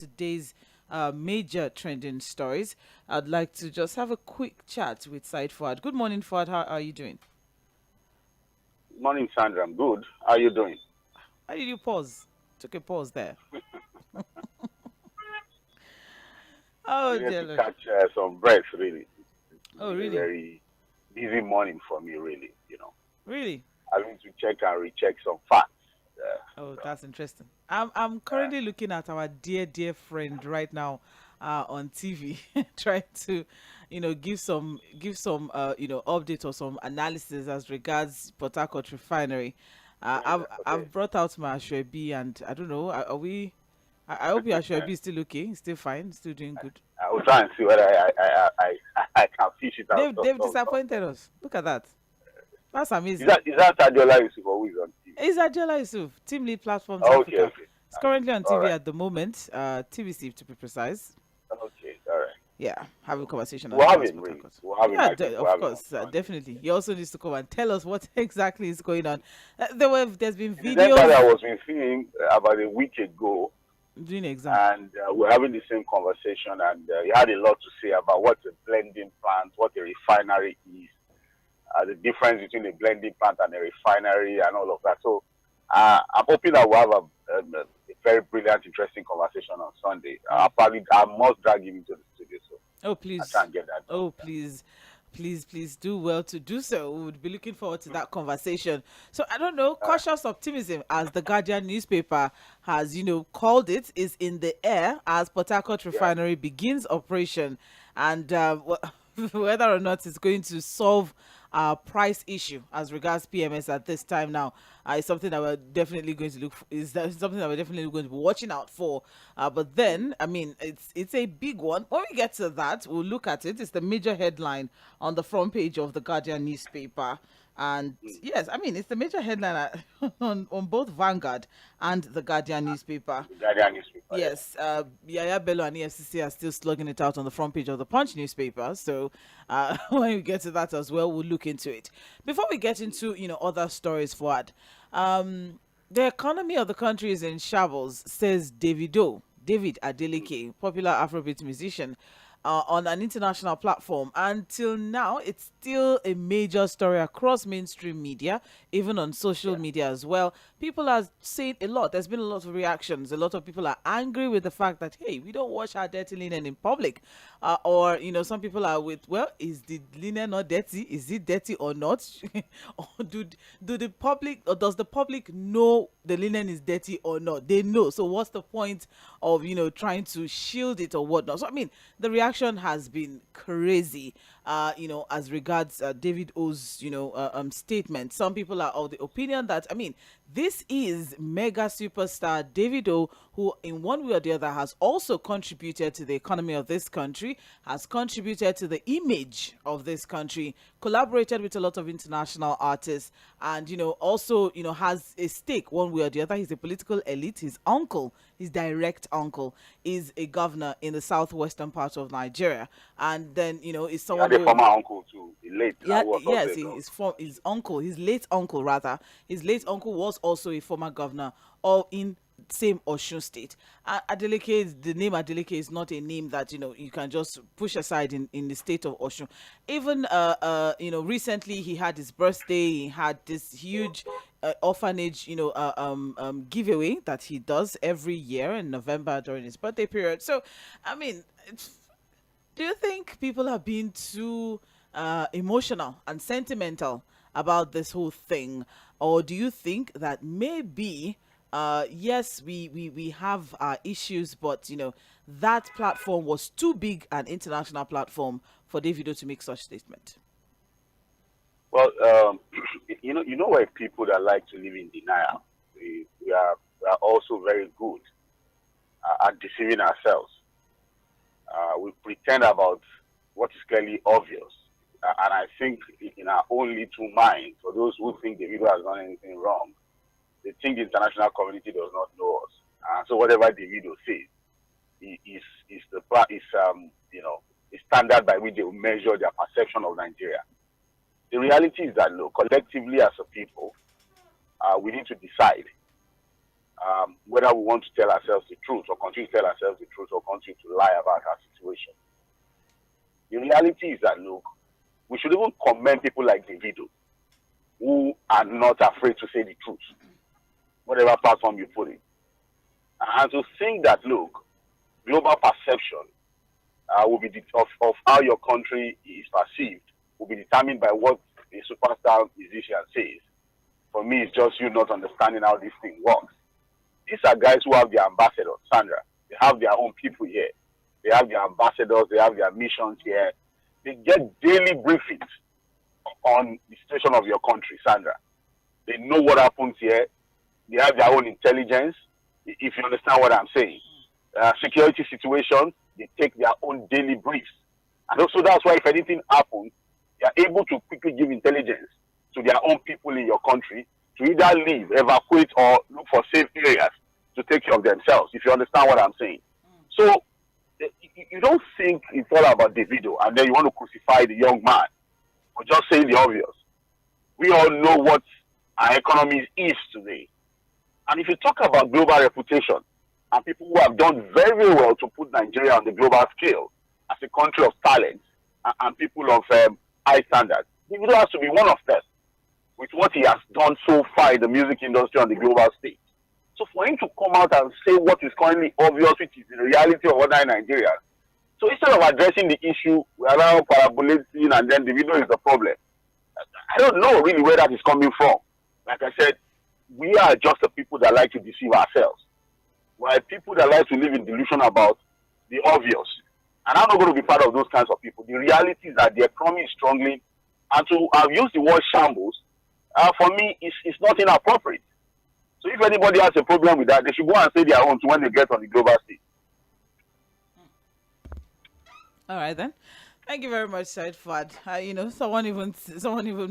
today's major trending stories. I'd like to just have a quick chat with Said Fuad. Good morning, Fuad. How are you doing? Morning, Sandra. I'm good. How are you doing? Why did you pause? Took a pause there. I Oh, needed dear to Lord. catch some breath, really. It's Oh, been a really? very busy morning for me, really. Really? Having to check and recheck some facts. Oh, So, that's interesting. I'm currently looking at our dear friend right now on TV, trying to, give some update or some analysis as regards Port Harcourt refinery. okay. I've brought out my Ashwebi, and I don't know. Are we? I hope your Ashwebi is still okay, still fine, still doing good. I will try and see whether I can fish it out. They've disappointed us. Look at that. That's Is amazing. that Adiola Yusuf or who is on TV? It's Ajala Yusuf, Team Lead Platforms Okay, Africa. okay. It's currently on All TV right. at the moment, TVC to be precise. Okay, all right. Yeah, having a conversation as We'll have regards him, Port really. Harcourt. We'll have him, Yeah, I think. We'll of have him course, on Monday. definitely. He also needs to come and tell us what exactly is going on. There's been The next time videos I was been seeing about a week ago, doing exam. and we're having the same conversation, and he had a lot to say about what a blending plant, what a refinery is, the difference between a blending plant and a refinery, and all of that. So I'm hoping that we'll have a very brilliant, interesting conversation on Sunday. I must drag him into the studio, so Oh, I try please. and get that done. Oh, please do well to do so. We would be looking forward to that conversation. So I don't know, Uh, cautious optimism, as the Guardian newspaper has, called it, is in the air as Port Harcourt yeah, refinery begins operation, and whether or not it's going to solve our price issue as regards PMS at this time now is something that we're definitely going to look for, is that something that we're definitely going to be watching out for. But then, I mean, it's a big one. When we get to that, we'll look at it. It's the major headline on the front page of the Guardian newspaper. And yes, I mean, it's the major headline on both Vanguard and the Guardian newspaper. the Guardian newspaper. Yeah. Yes, Yaya Bello and EFCC are still slugging it out on the front page of the Punch newspaper. So when we get to that as well, we'll look into it. Before we get into other stories, Fuad, the economy of the country is in shambles, says David Adeleke, popular Afrobeat musician, on an international platform. Until now, it's still a major story across mainstream media, even on social Yeah. media as well. People are saying a lot. There's been a lot of reactions. A lot of people are angry with the fact that, hey, we don't wash our dirty linen in public. Or, some people are with, well, is the linen not dirty? Is it dirty or not? Or do the public, or does the public know the linen is dirty or not? They know. So what's the point of, trying to shield it or whatnot? So, I mean, the reaction has been crazy, as regards David O's, statement. Some people are of the opinion that, I mean, this is mega superstar David O, who in one way or the other has also contributed to the economy of this country, has contributed to the image of this country, collaborated with a lot of international artists, and also has a stake one way or the other. He's a political elite. His uncle, his direct uncle, is a governor in the southwestern part of Nigeria, and then is He someone had a who, former uncle too. He late. I yeah, was also yes, a governor. his uncle, his late uncle rather, his late uncle was also a former governor, all in same Osun state. The name Adeleke is not a name that you can just push aside in the state of Osun. Even recently he had his birthday. He had this huge orphanage giveaway that he does every year in November during his birthday period. So I mean, do you think people are being too emotional and sentimental about this whole thing, or do you think that maybe, yes, we have our issues, but that platform was too big an international platform for Davido to make such statement? Well, we're people that like to live in denial. We are also very good at deceiving ourselves. We pretend about what is clearly obvious. And I think in our own little mind, for those who think the video has done anything wrong, they think the international community does not know us. So whatever the video says is the standard by which they will measure their perception of Nigeria. The reality is that, look, collectively as a people, we need to decide whether whether we want to tell ourselves the truth or continue to tell ourselves the truth or continue to lie about our situation. The reality is that, look, we should even commend people like Davido, who are not afraid to say the truth, whatever platform you put in. And to think that, look, global perception will be of how your country is perceived will be determined by what a superstar musician says. For me, it's just you not understanding how this thing works. These are guys who have their ambassadors, Sandra. They have their own people here. They have their ambassadors. They have their missions here. They get daily briefings on the situation of your country, Sandra. They know what happens here. They have their own intelligence, if you understand what I'm saying. Security situations, they take their own daily briefs. And also that's why if anything happens, they are able to quickly give intelligence to their own people in your country to either leave, evacuate, or look for safe areas to take care of themselves, if you understand what I'm saying. So you don't think it's all about Davido and then you want to crucify the young man for just saying the obvious. We all know what our economy is today. And if you talk about global reputation and people who have done very well to put Nigeria on the global scale as a country of talent and people of high standards, Davido has to be one of them with what he has done so far in the music industry on the global stage. So for him to come out and say what is currently obvious, which is the reality of other Nigerians, so instead of addressing the issue, we are now parabolating and then Davido is the problem. I don't know really where that is coming from. Like I said, we are just the people that like to deceive ourselves. We are people that like to live in delusion about the obvious. And I'm not going to be part of those kinds of people. The reality is that the economy is struggling. And to have used the word shambles, for me, it's not inappropriate. So if anybody has a problem with that, they should go and say their own when they get on the global stage. All right, then. Thank you very much, Said Fad. Someone even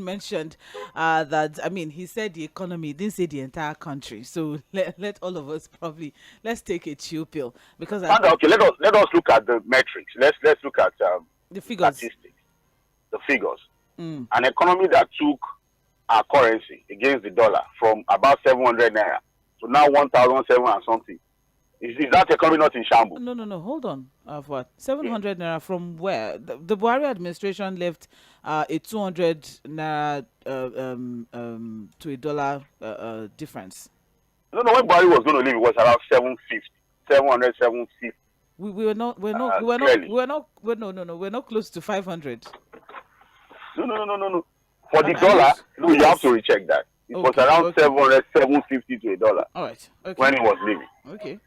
mentioned that, he said the economy, he didn't say the entire country. So let all of us let's take a chill pill. Because okay, let us look at the metrics. Let's look at the figures. Statistics. The figures. An economy that took our currency against the dollar from about 700 naira to now 1,007 and something. Is that economy not in shambles? No. Hold on. What? 700 naira from where? The Buhari administration left a 200 naira to a dollar difference. No. When Buhari was going to leave, it was around 750, 700, 750. We're not close to 500. No. For the dollar, no, you have to recheck that. It was around 700, 750 to a dollar. All right. Okay. When he was leaving. Okay.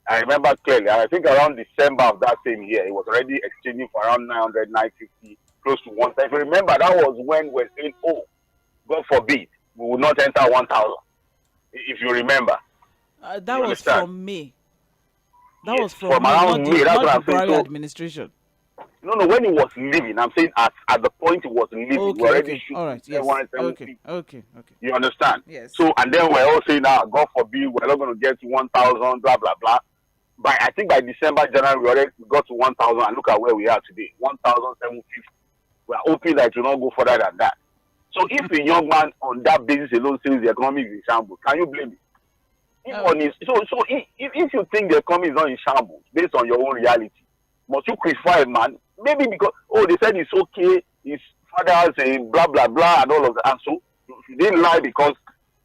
I remember clearly. I think around December of that same year, it was already exchanging for around 900, 950, close to 1,000. If you remember, that was when we're saying, oh, God forbid, we will not enter 1,000. If you remember. That was from May. That was from around May. That's what I'm saying. Buhari administration. No, when he was leaving, I'm saying at the point he was leaving, we already all right, yes. Okay. You understand? Yes. So, and then we're all saying, God forbid, we're not going to get to 1,000, blah, blah, blah. I think by December, January, we got to 1,000, and look at where we are today, 1,750. We're hoping that it will not go further than that. So if a young man on that basis alone says the economy is in shambles, can you blame him? If you think the economy is not in shambles, based on your own reality, must you crucify a man? Maybe because, they said it's okay, his father has a blah, blah, blah, and all of that. And so, you didn't lie because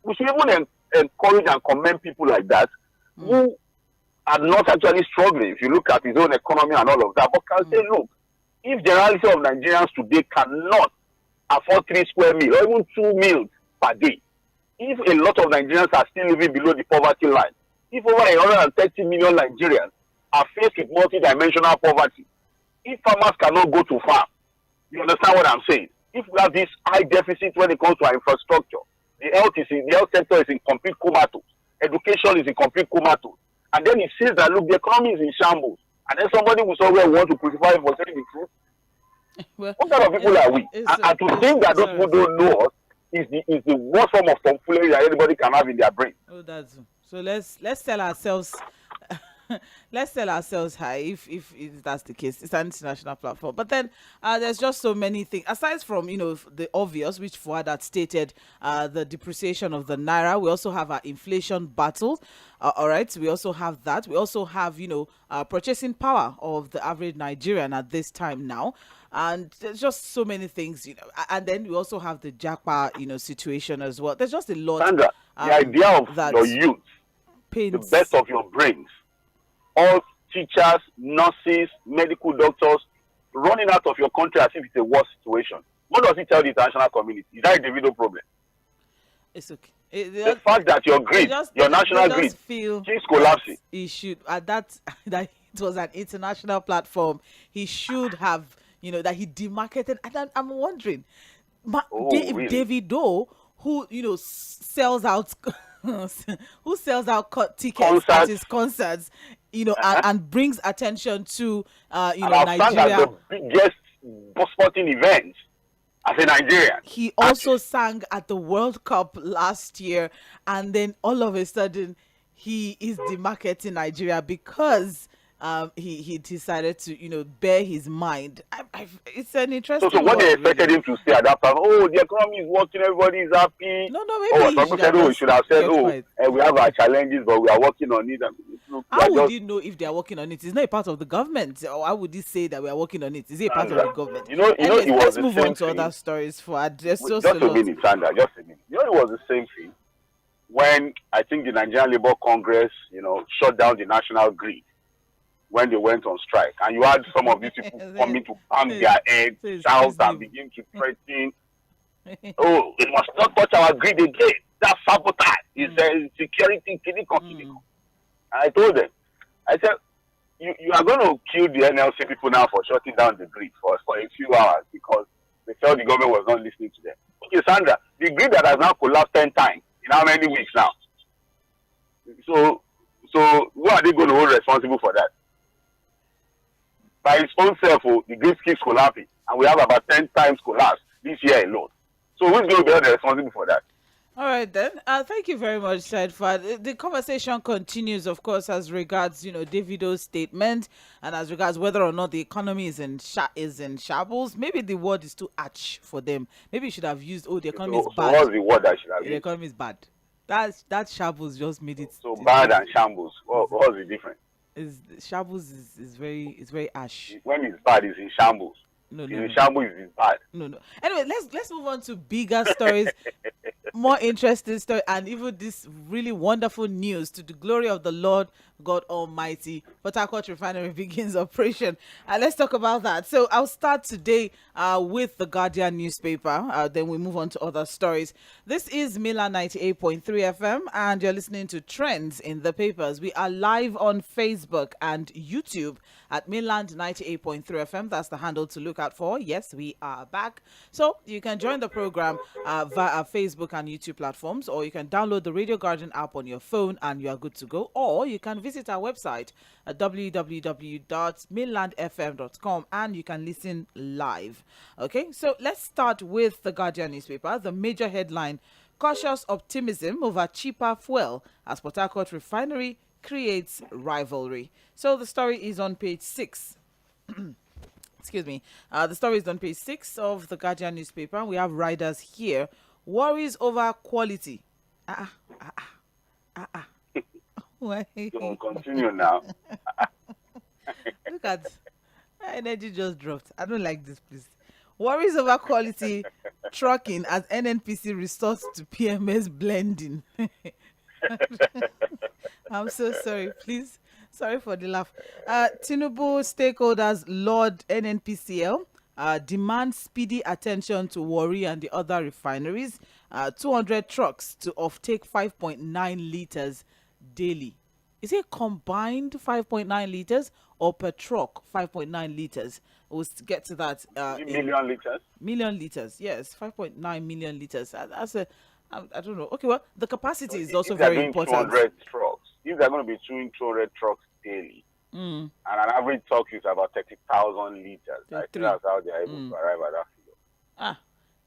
we should even encourage and commend people like that who are not actually struggling. If you look at his own economy and all of that, but can say, look, if generality of Nigerians today cannot afford 3 square meals or even 2 meals per day, if a lot of Nigerians are still living below the poverty line, if over 130 million Nigerians are faced with multidimensional poverty, if farmers cannot go to farm, you understand what I'm saying? If we have this high deficit when it comes to our infrastructure, the health sector is in complete comatose, education is in complete comatose, and then it says that, look, the economy is in shambles, and then somebody will somewhere want to crucify him for saying the truth. Well, what kind of people are we? And to think that those people don't know us is the worst form of tomfoolery that anybody can have in their brain. So let's tell ourselves let's sell ourselves high if that's the case. It's an international platform. But then there's just so many things. Aside from, the obvious, which Fuad had stated, the depreciation of the Naira, we also have our inflation battle. All right. We also have that. We also have, purchasing power of the average Nigerian at this time now. And there's just so many things, and then we also have the Japa, situation as well. There's just a lot. Sandra, the idea of your youth, the best of your brains, all teachers, nurses, medical doctors running out of your country as if it's a war situation. What does it tell the international community? Is that a Davido problem? It's okay. The fact that your grid, your national grid, keeps collapsing. He should, that it was an international platform. He should have, that he demarketed. And I'm wondering, really? Davido, who sells out, tickets at his concerts, and brings attention to Nigeria. The biggest sporting event as a Nigerian. He also sang at the World Cup last year, and then all of a sudden he is demarketing Nigeria because he decided to bear his mind. It's an interesting. So what they expected him to say at that time? Oh, the economy is working, everybody is happy. No, maybe he should have said, we have our challenges, but we are working on it. How would you know if they are working on it? It's not a part of the government. Or how would he say that we are working on it? Is it a part of the government? Let's move on to other stories for just a minute, Sandra. Just a minute. It was the same thing when I think the Nigerian Labour Congress, shut down the national grid when they went on strike, and you had some of these people coming to bang their heads, shout, and begin to threaten. Oh, it must not touch our grid again. That's sabotage. It's a security killing. And I told them, I said, you are going to kill the NLC people now for shutting down the grid for a few hours because they felt the government was not listening to them. Okay, Sandra, the grid that has now collapsed 10 times in how many weeks now? So who are they going to hold responsible for that? By its own self, the grid keeps collapsing, and we have about 10 times collapse this year alone. So who's going to be held responsible for that? All right, then. Thank you very much, Saidfad. The conversation continues, of course, as regards, Davido's statement and as regards whether or not the economy is in shambles. Maybe the word is too harsh for them. Maybe you should have used, the economy is bad. So what's the word I should have used? The economy is bad. That shambles just made it. So bad and shambles. What's the difference? Shambles is very harsh. When it's bad, it's in shambles. No. Shambles is bad. No. Anyway, let's move on to bigger stories, more interesting story, and even this really wonderful news to the glory of the Lord God Almighty. Port Harcourt Refinery begins operation. Let's talk about that. So I'll start today with the Guardian newspaper. Then we move on to other stories. This is Milan 98.3 FM, and you're listening to Trends in the Papers. We are live on Facebook and YouTube at Milan 98.3 FM. That's the handle to look out for. Yes, we are back. So you can join the program via Facebook and YouTube platforms, or you can download the Radio Guardian app on your phone and you are good to go. Or you can visit our website at www.mainlandfm.com and you can listen live. Okay, so let's start with the Guardian newspaper. The major headline: cautious optimism over cheaper fuel as Port Harcourt Refinery creates rivalry. So the story is on page 6. Excuse me. The story is on page 6 of the Guardian newspaper. We have riders here. Worries over quality. Why? Don't continue now. Look at my energy just dropped. I don't like this, please. Worries over quality trucking as NNPC resorts to PMS blending. I'm so sorry. Please. Sorry for the laugh. Tinubu stakeholders Lord NNPCL demand speedy attention to Warri and the other refineries. 200 trucks to offtake 5.9 liters daily. Is it combined 5.9 liters or per truck 5.9 liters? We'll get to that. Million liters? Million liters, yes. 5.9 million liters. That's a, I don't know. Okay, well, the capacity is also very important. 200 trucks. If they're going to be doing 200 trucks daily, and an average truck is about 30,000 liters, I think that's how they're able to arrive at that figure.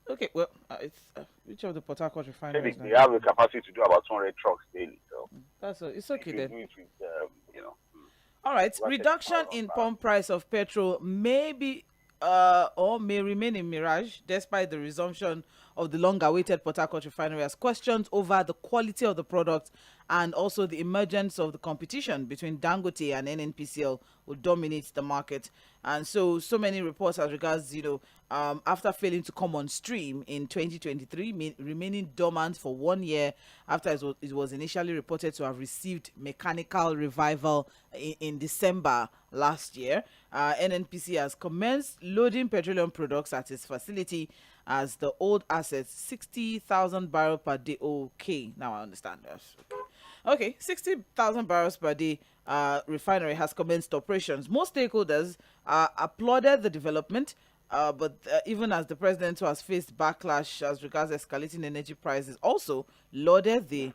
Okay, well, it's which of the Port Harcourt refineries? They have the capacity to do about 200 trucks daily, so it's okay then. Do it with, All right. Rocket Reduction power in back. pump price of petrol may be or may remain a mirage despite the resumption of the long-awaited Port Harcourt refinery, as questions over the quality of the product and also the emergence of the competition between Dangote and NNPCL will dominate the market. And so many reports as regards, after failing to come on stream in 2023, remaining dormant for 1 year after it was initially reported to have received mechanical revival in December last year. NNPC has commenced loading petroleum products at its facility as the old assets, 60,000 barrels per day. Okay, now I understand. Okay, 60,000 barrels per day refinery has commenced operations. Most stakeholders applauded the development, but even as the president, who has faced backlash as regards escalating energy prices, also lauded the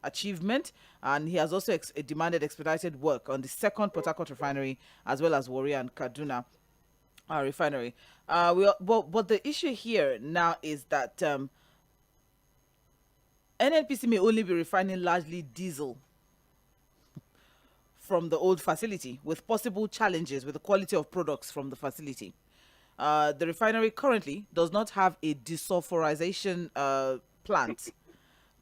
achievement, and he has also demanded expedited work on the second Port Harcourt refinery as well as Warri and Kaduna refinery. But the issue here now is that NNPC may only be refining largely diesel from the old facility, with possible challenges with the quality of products from the facility. The refinery currently does not have a desulfurization plant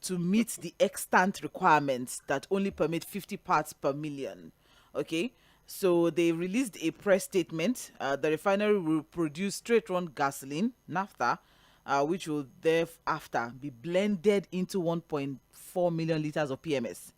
to meet the extant requirements that only permit 50 parts per million. Okay, so they released a press statement. The refinery will produce straight-run gasoline, naphtha, which will thereafter be blended into 1.4 million liters of PMS.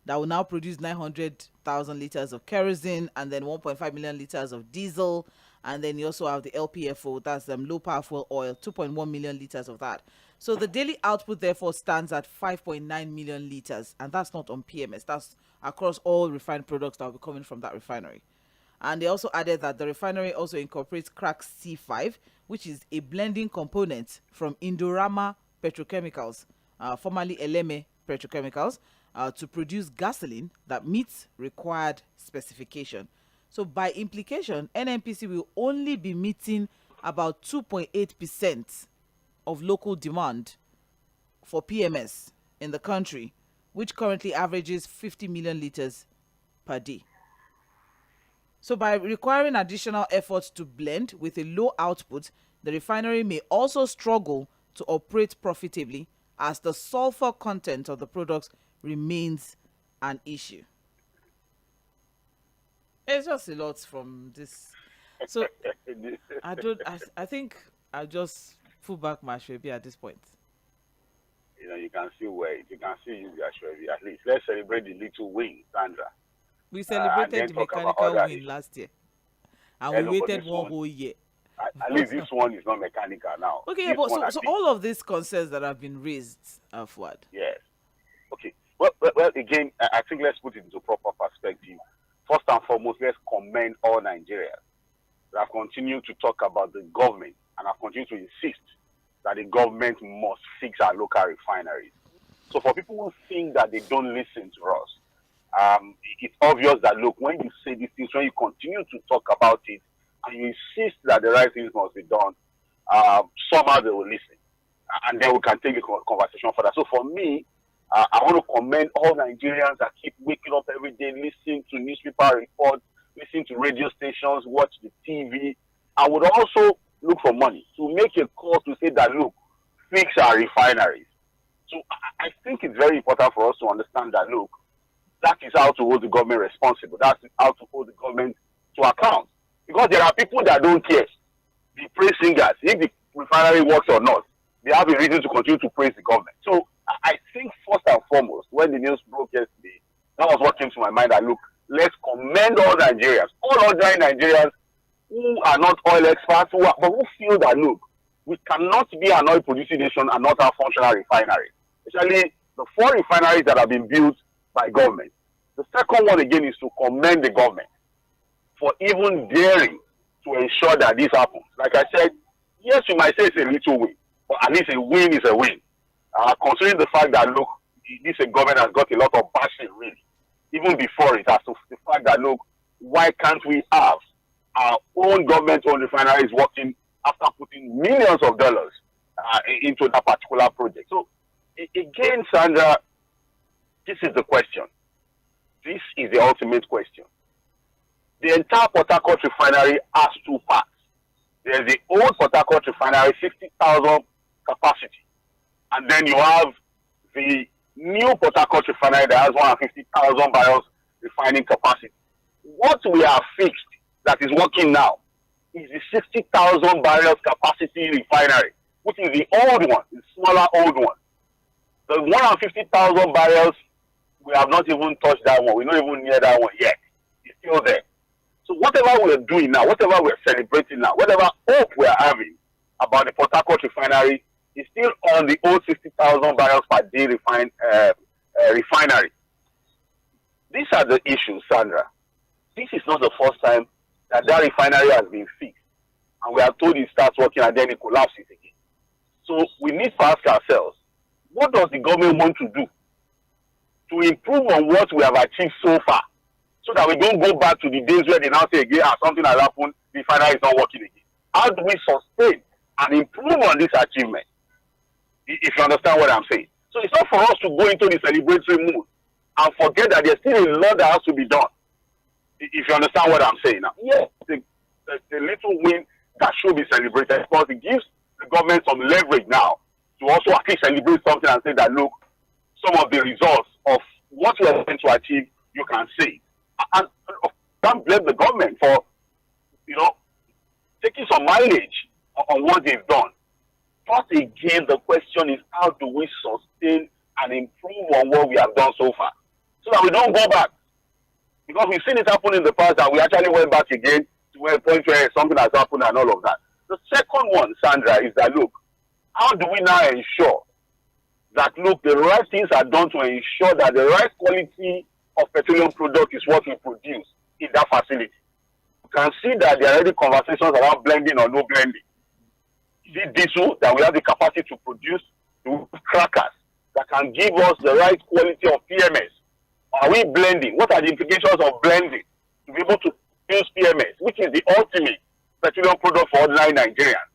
That will now produce 900,000 liters of kerosene and then 1.5 million liters of diesel. And then you also have the LPFO, that's low power fuel oil, 2.1 million liters of that. So the daily output therefore stands at 5.9 million liters, and that's not on PMS. That's across all refined products that will be coming from that refinery. And they also added that the refinery also incorporates crack C5, which is a blending component from Indorama Petrochemicals, formerly Eleme Petrochemicals, to produce gasoline that meets required specification. So by implication, NNPC will only be meeting about 2.8% of local demand for PMS in the country, which currently averages 50 million liters per day. So by requiring additional efforts to blend with a low output, the refinery may also struggle to operate profitably, as the sulfur content of the products remains an issue. It's just a lot from this. So I think I'll just pull back my Shwebi at this point. You can still wait. You can still use your Shwebi at least. Let's celebrate the little win, Sandra. We celebrated the mechanical win last year, and we waited one whole year. At least this one is not mechanical now. Okay, yeah, but so all of these concerns that have been raised, Fuad. Yes. Okay. Well, again, I think let's put it into proper perspective. First and foremost, let's commend all Nigerians that have continued to talk about the government and have continued to insist that the government must fix our local refineries. So for people who think that they don't listen to us, it's obvious that, look, when you say these things, when you continue to talk about it, and you insist that the right things must be done, somehow they will listen. And then we can take the conversation further. So for me, I want to commend all Nigerians that keep waking up every day, listening to newspaper reports, listening to radio stations, watch the TV. I would also look for money to make a call to say that, look, fix our refineries. So I think it's very important for us to understand that, look, that is how to hold the government responsible. That's how to hold the government to account. Because there are people that don't care. The praise singers, if the refinery works or not, they have a reason to continue to praise the government. So I think first and foremost, when the news broke yesterday, that was what came to my mind. That, look, let's commend all Nigerians, all ordinary Nigerians who are not oil experts, but who feel that, look, we cannot be an oil producing nation and not have functional refineries. Especially the 4 refineries that have been built by government. The second one again is to commend the government for even daring to ensure that this happens. Like I said, yes, you might say it's a little win, but at least a win is a win. Considering the fact that, look, this government has got a lot of bashing, really, even before it has to the fact that, look, why can't we have our own government-owned refineries working after putting millions of dollars into that particular project? So, again, Sandra, this is the question. This is the ultimate question. The entire Port Harcourt refinery has two parts. There's the old Port Harcourt refinery, 60,000 capacity. And then you have the new Port Harcourt refinery that has 150,000 barrels refining capacity. What we have fixed that is working now is the 60,000 barrels capacity refinery, which is the old one, the smaller old one. The 150,000 barrels, we have not even touched that one. We're not even near that one yet. It's still there. So whatever we're doing now, whatever we're celebrating now, whatever hope we're having about the Port Harcourt refinery is still on the old 60,000 barrels per day refinery. These are the issues, Sandra. This is not the first time that refinery has been fixed. And we are told it starts working and then it collapses again. So we need to ask ourselves, what does the government want to do to improve on what we have achieved so far, so that we don't go back to the days where they now say again, something has happened, the refinery is not working again? How do we sustain and improve on this achievement? If you understand what I'm saying. So it's not for us to go into the celebratory mood and forget that there's still a lot that has to be done. If you understand what I'm saying now. Yes, the little win that should be celebrated, because it gives the government some leverage now to also at least celebrate something and say that, look, some of the results of what we are trying to achieve, you can see. And can't blame the government for, taking some mileage on what they've done. But again, the question is, how do we sustain and improve on what we have done so far, so that we don't go back? Because we've seen it happen in the past, and we actually went back again to a point where something has happened and all of that. The second one, Sandra, is that, look, how do we now ensure that, look, the right things are done to ensure that the right quality of petroleum product is what we produce in that facility? You can see that there are already conversations around blending or no blending. See diesel that we have the capacity to produce, the crackers that can give us the right quality of PMS. Are we blending? What are the implications of blending to be able to use PMS, which is the ultimate petroleum product for ordinary Nigerians?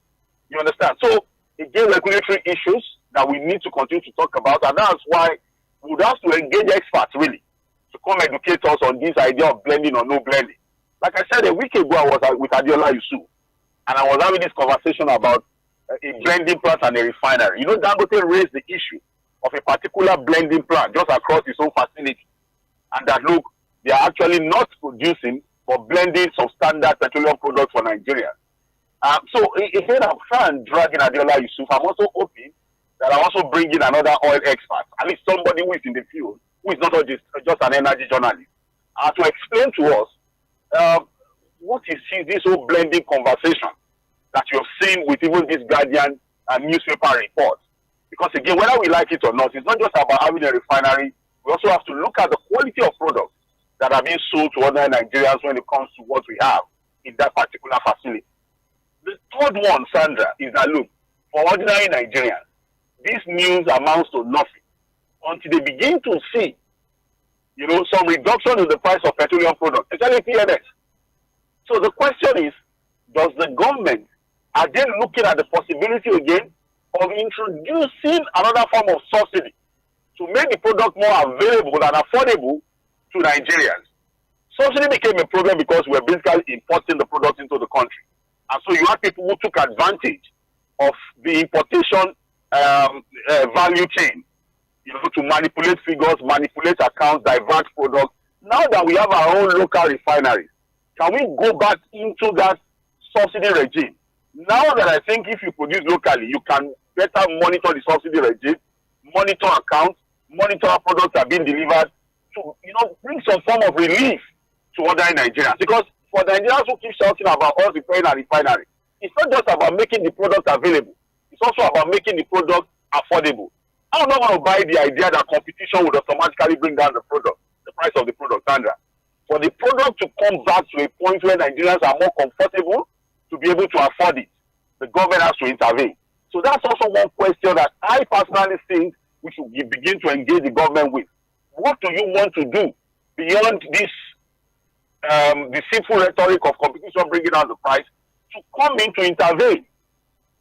You understand? So, again, regulatory issues that we need to continue to talk about, and that's why we would have to engage experts, really, to come educate us on this idea of blending or no blending. Like I said, a week ago, I was with Adeola Yusuf, and I was having this conversation about a blending plant and a refinery. Dangote raised the issue of a particular blending plant just across his own facility, and that, look, they are actually not producing but blending some standard petroleum products for Nigeria. So instead of trying dragging Adeola Yusuf, I'm also hoping that I'm also bringing another oil expert, at least somebody who is in the field, who is not just an energy journalist, to explain to us what is this whole blending conversation that you've seen with even this Guardian newspaper report. Because again, whether we like it or not, it's not just about having a refinery. We also have to look at the quality of products that are being sold to other Nigerians when it comes to what we have in that particular facility. The third one, Sandra, is that, look, for ordinary Nigerians, this news amounts to nothing until they begin to see, some reduction in the price of petroleum products, especially PMS. So the question is, does the government, are they looking at the possibility again of introducing another form of subsidy to make the product more available and affordable to Nigerians? Subsidy became a problem because we're basically importing the product into the country. And so you had people who took advantage of the importation value chain, to manipulate figures, manipulate accounts, divert products. Now that we have our own local refineries, can we go back into that subsidy regime? Now that I think if you produce locally, you can better monitor the subsidy regime, monitor accounts, monitor how products are being delivered to, bring some form of relief to other Nigerians. Because for the Nigerians who keep shouting about us repairing a refinery, it's not just about making the product available. It's also about making the product affordable. I'm not going to buy the idea that competition would automatically bring down the price of the product, Sandra. For the product to come back to a point where Nigerians are more comfortable to be able to afford it, the government has to intervene. So that's also one question that I personally think we should begin to engage the government with. What do you want to do beyond this deceitful rhetoric of competition bringing down the price, to come in to intervene,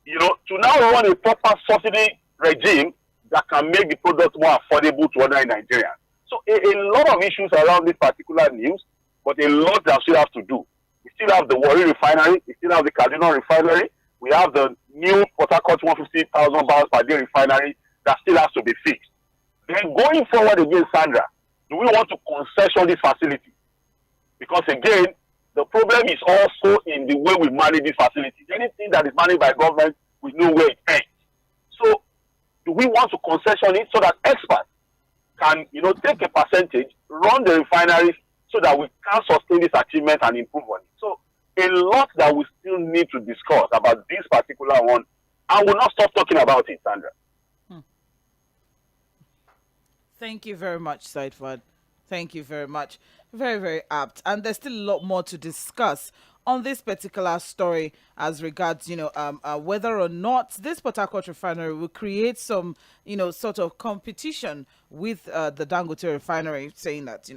to now run a proper subsidy regime that can make the product more affordable to other Nigerians, So a lot of issues around this particular news, but a lot that still have to do. We still have the Warri refinery, we still have the Kaduna refinery, we have the new Port Harcourt 150,000 barrels per day refinery that still has to be fixed. Then going forward again, Sandra, do we want to concession this facility? Because again, the problem is also in the way we manage this facility. Anything that is managed by government, we know where it ends. So do we want to concession it so that experts can, take a percentage, run the refineries so that we can sustain this achievement and improve on it? So a lot that we still need to discuss about this particular one, and we'll not stop talking about it, Sandra. Thank you very much, Saidfad. Thank you very much. Very, very apt. And there's still a lot more to discuss on this particular story as regards, whether or not this Port Harcourt refinery will create some, sort of competition with the Dangote refinery, saying that,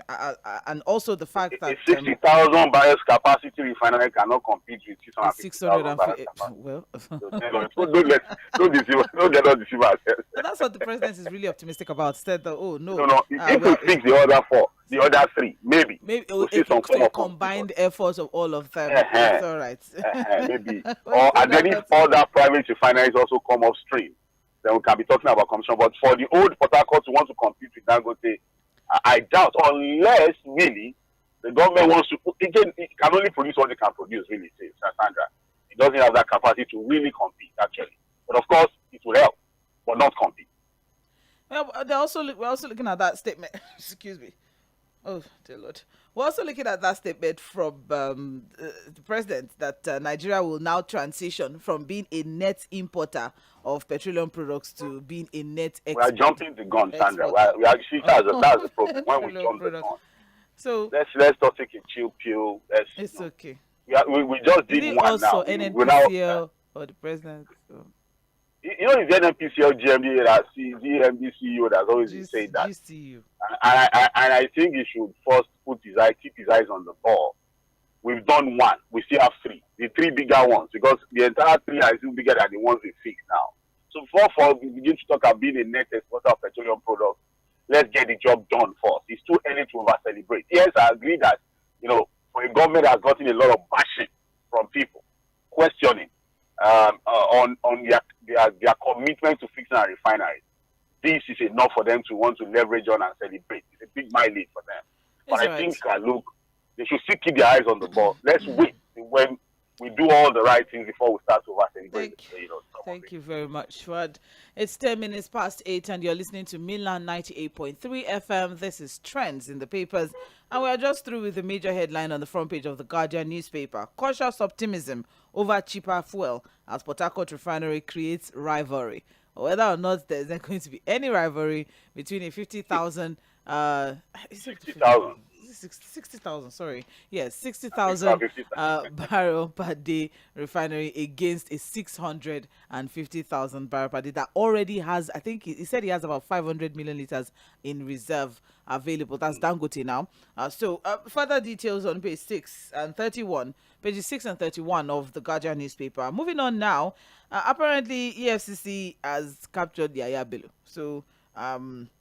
and also the fact that 60,000 barrels capacity refinery cannot compete with 650,000 barrels. Well, don't let us deceive ourselves. That's what the president is really optimistic about. Said that, if we fix the other four, the other three, maybe we'll see some form of combined efforts of all of them. It's all right. Maybe. And then if other private refineries also come upstream, then we can be talking about competition. But for the old Port Harcourt who want to compete with Dangote, I doubt, unless really the government wants to. Again, it can only produce what it can produce, really, says Sandra. It doesn't have that capacity to really compete, actually. But of course, it will help, but not compete. Well, we're also looking at that statement. Excuse me. Oh, dear Lord. We're also looking at that statement from the president that Nigeria will now transition from being a net importer of petroleum products to being a net exporter. We are jumping the gun, Sandra. We actually, that's the problem. When we jump the gun. So let's not take a chill pill. It's okay. We just did one also now. NNPCL or the president. So. It's the NNPCL GMB that GMB CEO that's always been saying that. GCU. And I think he should first keep his eyes on the ball. We've done one. We still have three. The three bigger ones, because the entire three are still bigger than the ones we fix now. So before we begin to talk about being a net exporter of petroleum products, let's get the job done first. It's too early to over-celebrate. Yes, I agree that, for a government that has gotten a lot of bashing from people, questioning on their commitment to fixing our refineries. This is enough for them to want to leverage on and celebrate. It's a big mileage for them. But I think, they should still keep their eyes on the ball. Let's wait when we do all the right things before we start to over-celebrate. Thank you very much, Fuad. It's 10 minutes past 8 and you're listening to Milan 98.3 FM. This is Trends in the Papers. And we are just through with the major headline on the front page of the Guardian newspaper. Cautious optimism over cheaper fuel as Port Harcourt refinery creates rivalry. Whether or not there's going to be any rivalry between a 50,000 60,000, sorry. Yes, 60,000 barrel per day refinery against a 650,000 barrel per day that already has, I think he said he has about 500 million liters in reserve available. That's Dangote now. So further details on page 6 and 31, pages 6 and 31 of the Guardian newspaper. Moving on now, apparently EFCC has captured Yahaya Bello. So,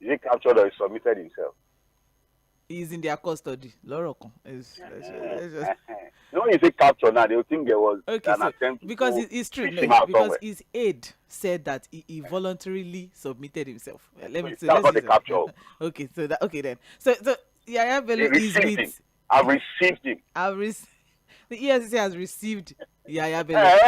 he captured or he submitted himself? He's in their custody. Lorocon. No, you say capture now, they will think there was an attempt because it's true. No, because his aide said that he voluntarily submitted himself. Let me say that's not the capture. Okay, then. So Yahaya Bello is with him. I've received him. The EFCC has received Yahaya Bello.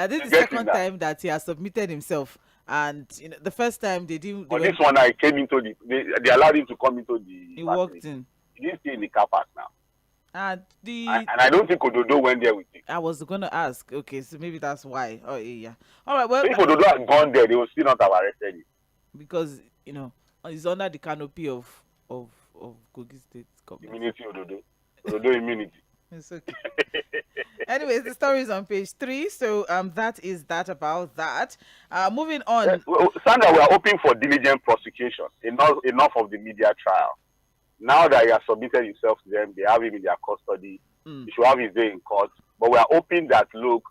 This is the second time that he has submitted himself. And the first time they didn't. On this one, I came into they allowed him to come into the. He walked in. He didn't stay in the car park now. And I don't think Ododo went there with him. I was gonna ask. Okay, so maybe that's why. Oh yeah. All right. Well, so if Ododo had gone there, they would still not have arrested him. Because he's under the canopy of Kogi State government. Immunity, Ododo immunity. It's okay. Anyways, the story is on page 3. So that is that about that. Moving on. Sandra, we are hoping for diligent prosecution. Enough of the media trial. Now that he has submitted himself to them, they have him in their custody. He should have his day in court. But we are hoping that, look,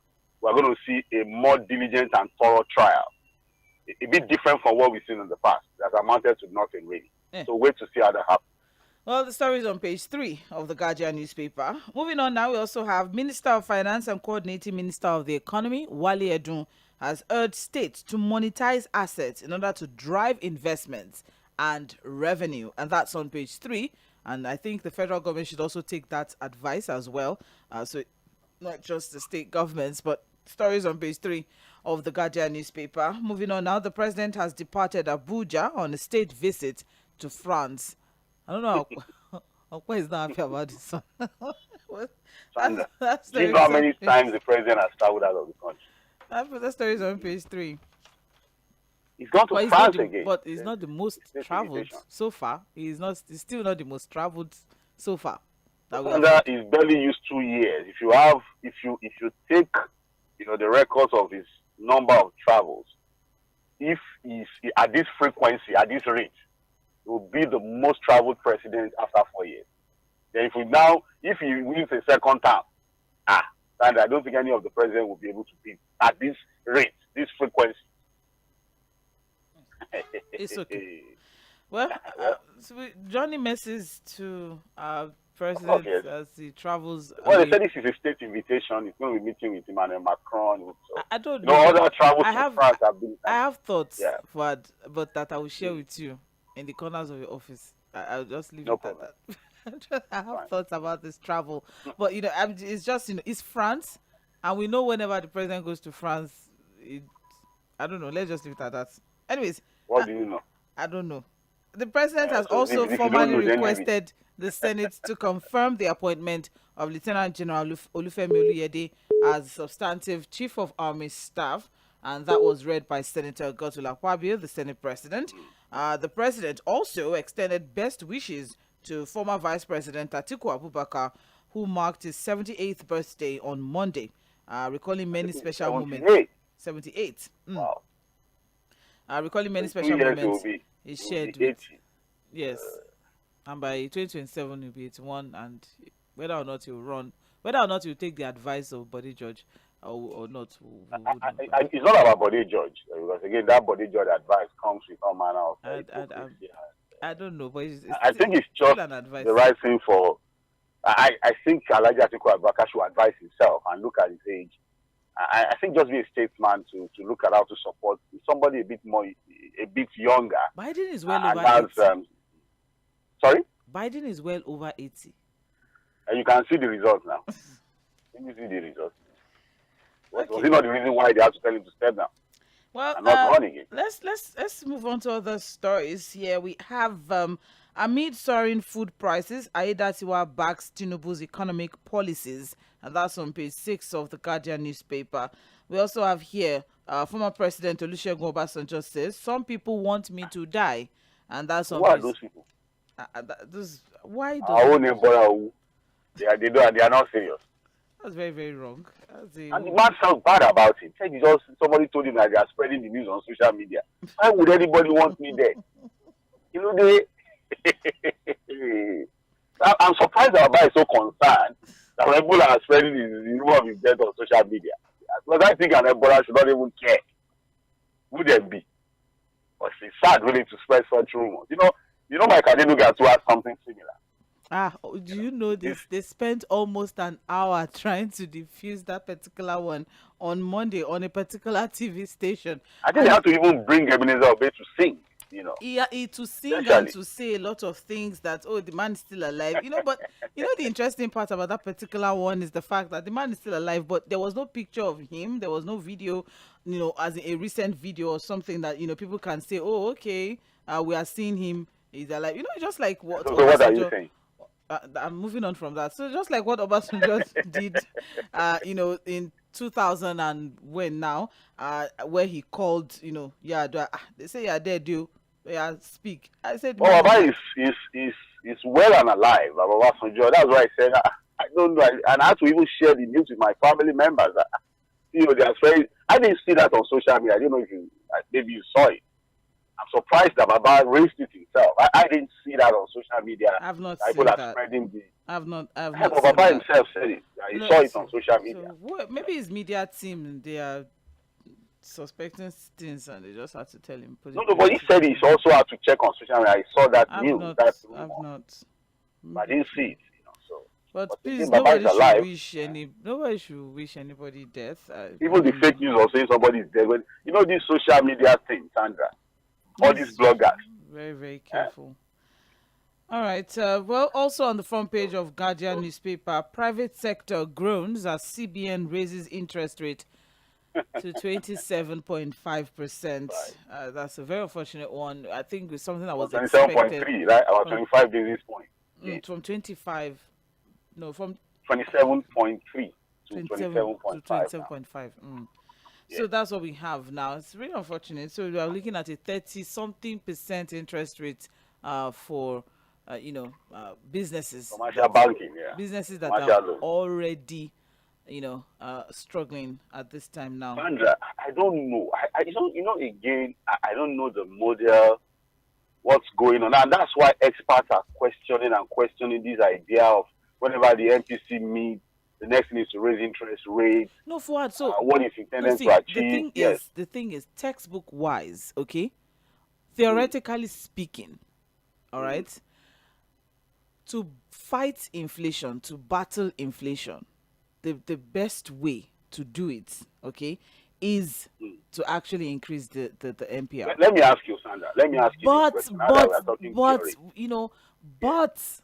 we are going to see a more diligent and thorough trial. A bit different from what we've seen in the past. That amounted to nothing really. So wait to see how that happens. Well, the story is on page 3 of the Guardian newspaper. Moving on now, we also have Minister of Finance and Coordinating Minister of the Economy, Wale Edun, has urged states to monetize assets in order to drive investments and revenue. And that's on page 3. And I think the federal government should also take that advice as well. So not just the state governments, but stories on page 3 of the Guardian newspaper. Moving on now, the president has departed Abuja on a state visit to France. I don't know Okpa is not happy about this one. Do you know how many times the president has traveled out of the country? That story is on page 3. He's gone to France again. But he's not the most traveled so far. He's still not the most traveled so far. He's barely used 2 years. If you take the records of his number of travels, if he's at this frequency, at this rate, he will be the most traveled president after 4 years. Then if he wins a second term, and I don't think any of the president will be able to beat at this rate, this frequency. It's okay. Well, so Johnny messes to president as he travels. Well, they said this is a state invitation. He's going to be meeting with Emmanuel Macron. So, I don't know. Other travels to France have been. I have thoughts, but that I will share with you in the corners of your office. I'll just leave it at that. I have thoughts about this travel, but it's just it's France, and we know whenever the president goes to France, I don't know. Let's just leave it at that. Anyways, what do you know? I don't know. The president has also formally requested the Senate to confirm the appointment of Lieutenant General Olufemi Oluyede as substantive Chief of Army Staff, and that was read by Senator Godswill Akpabio, the Senate President. The President also extended best wishes to former Vice President Atiku Abubakar, who marked his 78th birthday on Monday, recalling many special moments. 78. Wow. Recalling many special moments he shared with. Yes. And by 2027 he'll be 81, and whether or not he'll run, whether or not he'll take the advice of Body Judge or not. It's not about Body Judge, because again that Body Judge advice comes with all manner of I don't know, but I think it's just an advice. The right thing for. I think Alhaji Atiku Abubakar should advise himself and look at his age. I think just be a statesman to look at how to support somebody a bit younger. Biden is well over 80. Sorry? Biden is well over 80. And you can see the results now. Can you see the results? Was it not the reason why they have to tell him to step down? Well, not run again? Let's move on to other stories here. We have amid soaring food prices, Aiyedatiwa backs Tinubu's economic policies, and that's on page 6 of the Guardian newspaper. We also have here former President Olusegun Obasanjo says some people want me to die, and that's on. Who are those people? Why? Our own neighbor, they are not serious. That's very, very wrong. And the man sounds bad about it. Somebody told him that they are spreading the news on social media. Why would anybody want me dead? I'm surprised that Baba is so concerned that people are spreading the rumor of his death on social media. Because I think an Ebola should not even care. Would there be? But it's sad really to spread such rumors. Mike Adenuga too has something similar. Do you know this? They spent almost an hour trying to defuse that particular one on Monday on a particular TV station. I think they have to even bring Ebenezer Obey to sing. To sing and to say a lot of things that the man is still alive. But the interesting part about that particular one is the fact that the man is still alive, but there was no picture of him, there was no video, as in a recent video or something that people can say, we are seeing him, he's alive. Just like what. So what are you saying? I'm moving on from that. So just like what Obasanjo did, in 2000 and when now, where he called, they say you're dead, speak. I said, Baba is well and alive. Obasanjo. That's why I said I don't know, and I had to even share the news with my family members. They are very. I didn't see that on social media. I don't know if maybe you saw it. I'm surprised that Baba raised it himself. I didn't see that on social media. I've not People seen are that. spreading the. I've not. Baba himself said it. He saw it on social media. So maybe his media team, they are suspecting things and they just had to tell him. No, but he said he also had to check on social media. I saw that news. I've not. But I didn't see it, So, But again, please, Baba is alive. nobody should wish anybody death. Even the fake news of saying somebody is dead. When, this social media thing, Sandra. All these bloggers. Very, very careful. All right. Well, also on the front page of Guardian newspaper, private sector groans as CBN raises interest rate to 27.5%. That's a very unfortunate one. I think it's something that was expected. 27.3, right? About 25 basis points. From 25. No, from 27.3 to 27.5. 27.5. So that's what we have now. It's really unfortunate. So we are looking at a 30-something% interest rate for businesses. Commercial banking, businesses that are already, struggling at this time now. Sandra, I don't know. Again, I don't know the model, what's going on. And that's why experts are questioning this idea of whenever the MPC meets, the next thing is to raise interest rates. No, Fuad, so what is intended to achieve? The thing is, textbook-wise, okay, theoretically speaking, all right, to fight inflation, to battle inflation, the best way to do it, okay, is to actually increase the MPR. Let me ask you, Sandra. Let me ask you. But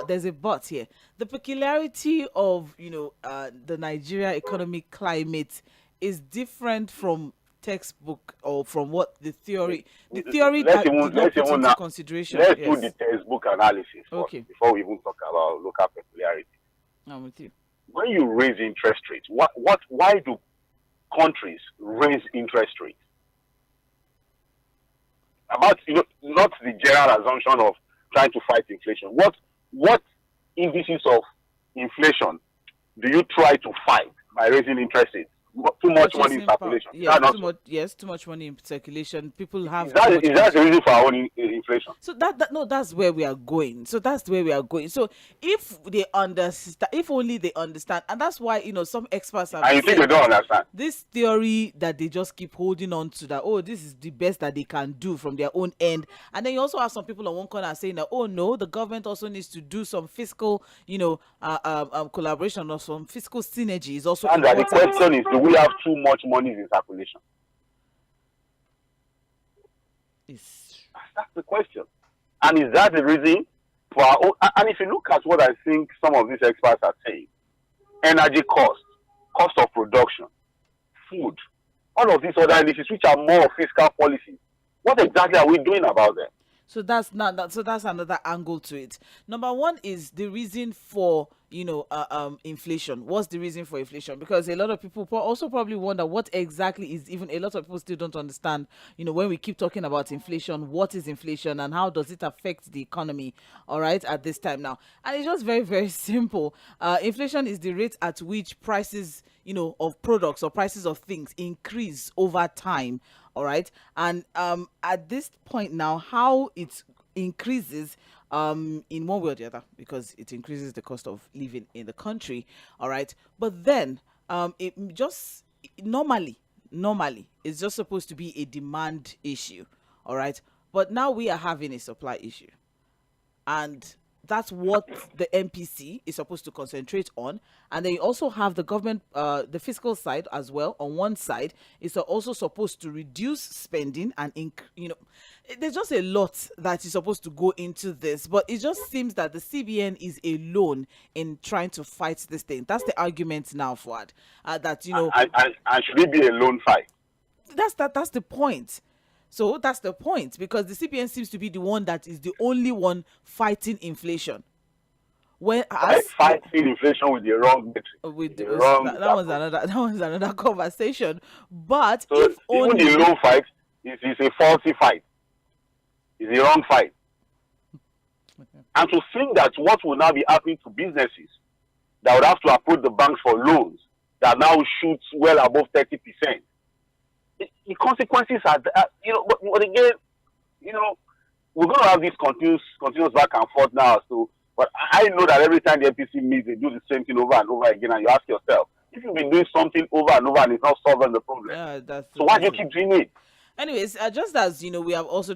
there's a but here. The peculiarity of the Nigeria economic climate is different from textbook or from what the theory that did not put into consideration. Let's do the textbook analysis first, before we even talk about local peculiarity. I'm with you. When you raise interest rates, why do countries raise interest rates? About not the general assumption of trying to fight inflation. What indices of inflation do you try to fight by raising interest rates? Too much money in circulation. Too much money in circulation. People have. Is that the reason for our own inflation? So that's where we are going. So if they understand, if only they understand, and that's why some experts have. And you think they don't understand this theory that they just keep holding on to, that this is the best that they can do from their own end, and then you also have some people on one corner saying that no, the government also needs to do some fiscal collaboration or some fiscal synergy is also. And the question is, do we have too much money in circulation? That's the question. And is that the reason for our own? And if you look at what I think some of these experts are saying, energy cost of production, food, all of these other indices which are more fiscal policies, what exactly are we doing about them? So that's another angle to it. Number one is the reason for inflation. What's the reason for inflation? Because a lot of people also probably wonder what exactly is, even a lot of people still don't understand, when we keep talking about inflation, what is inflation and how does it affect the economy, all right, at this time now. And it's just very, very simple. Inflation is the rate at which prices, of products or prices of things increase over time, all right. And at this point now, how it increases in one way or the other, because it increases the cost of living in the country, all right. But then it just normally it's just supposed to be a demand issue, all right. But now we are having a supply issue, and that's what the MPC is supposed to concentrate on. And then you also have the government, the fiscal side as well. On one side, is also supposed to reduce spending and there's just a lot that is supposed to go into this. But it just seems that the CBN is alone in trying to fight this thing. That's the argument now, Fuad. That and should it be a lone fight? That's the point. So that's the point, because the CBN seems to be the one that is the only one fighting inflation. Fighting inflation with the wrong metric. That was another conversation. But so if even the low fight is a faulty fight. It's a wrong fight. And to think that what will now be happening to businesses that would have to approach the banks for loans that now shoots well above 30%. The consequences are, but again, we're going to have this continuous back and forth now. So, but I know that every time the MPC meets, they do the same thing over and over again, and you ask yourself, if you've been doing something over and over and it's not solving the problem, so why do you keep doing it? Anyways, just as we have also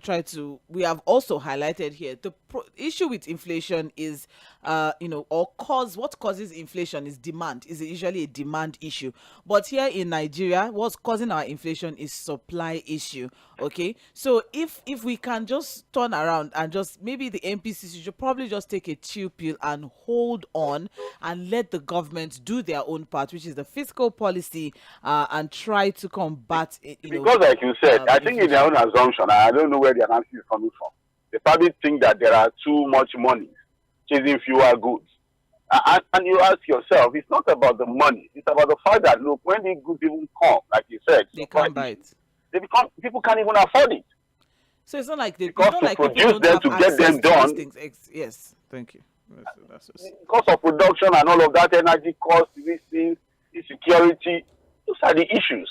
highlighted here, the issue with inflation is, what causes inflation is demand. Is usually a demand issue. But here in Nigeria, what's causing our inflation is supply issue. Okay, so if we can just turn around and just maybe the MPCs should probably just take a chill pill and hold on and let the government do their own part, which is the fiscal policy, and try to combat it. Because, like you said, I think in their own assumption, I don't know where the analysis is coming from. They probably think that there are too much money chasing fewer goods. And you ask yourself, it's not about the money. It's about the fact that, look, when the goods even come, like you said, they can't buy it. People can't even afford it. So it's not like they because don't to like produce them to get them done. Yes, thank you. That's cost of production and all of that, energy cost, these things, insecurity, those are the issues.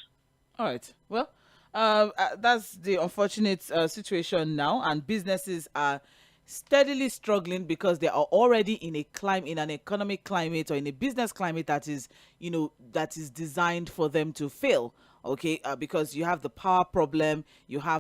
All right. Well, that's the unfortunate situation now, and businesses are steadily struggling because they are already in an economic climate or in a business climate that is designed for them to fail. Okay, because you have the power problem, you have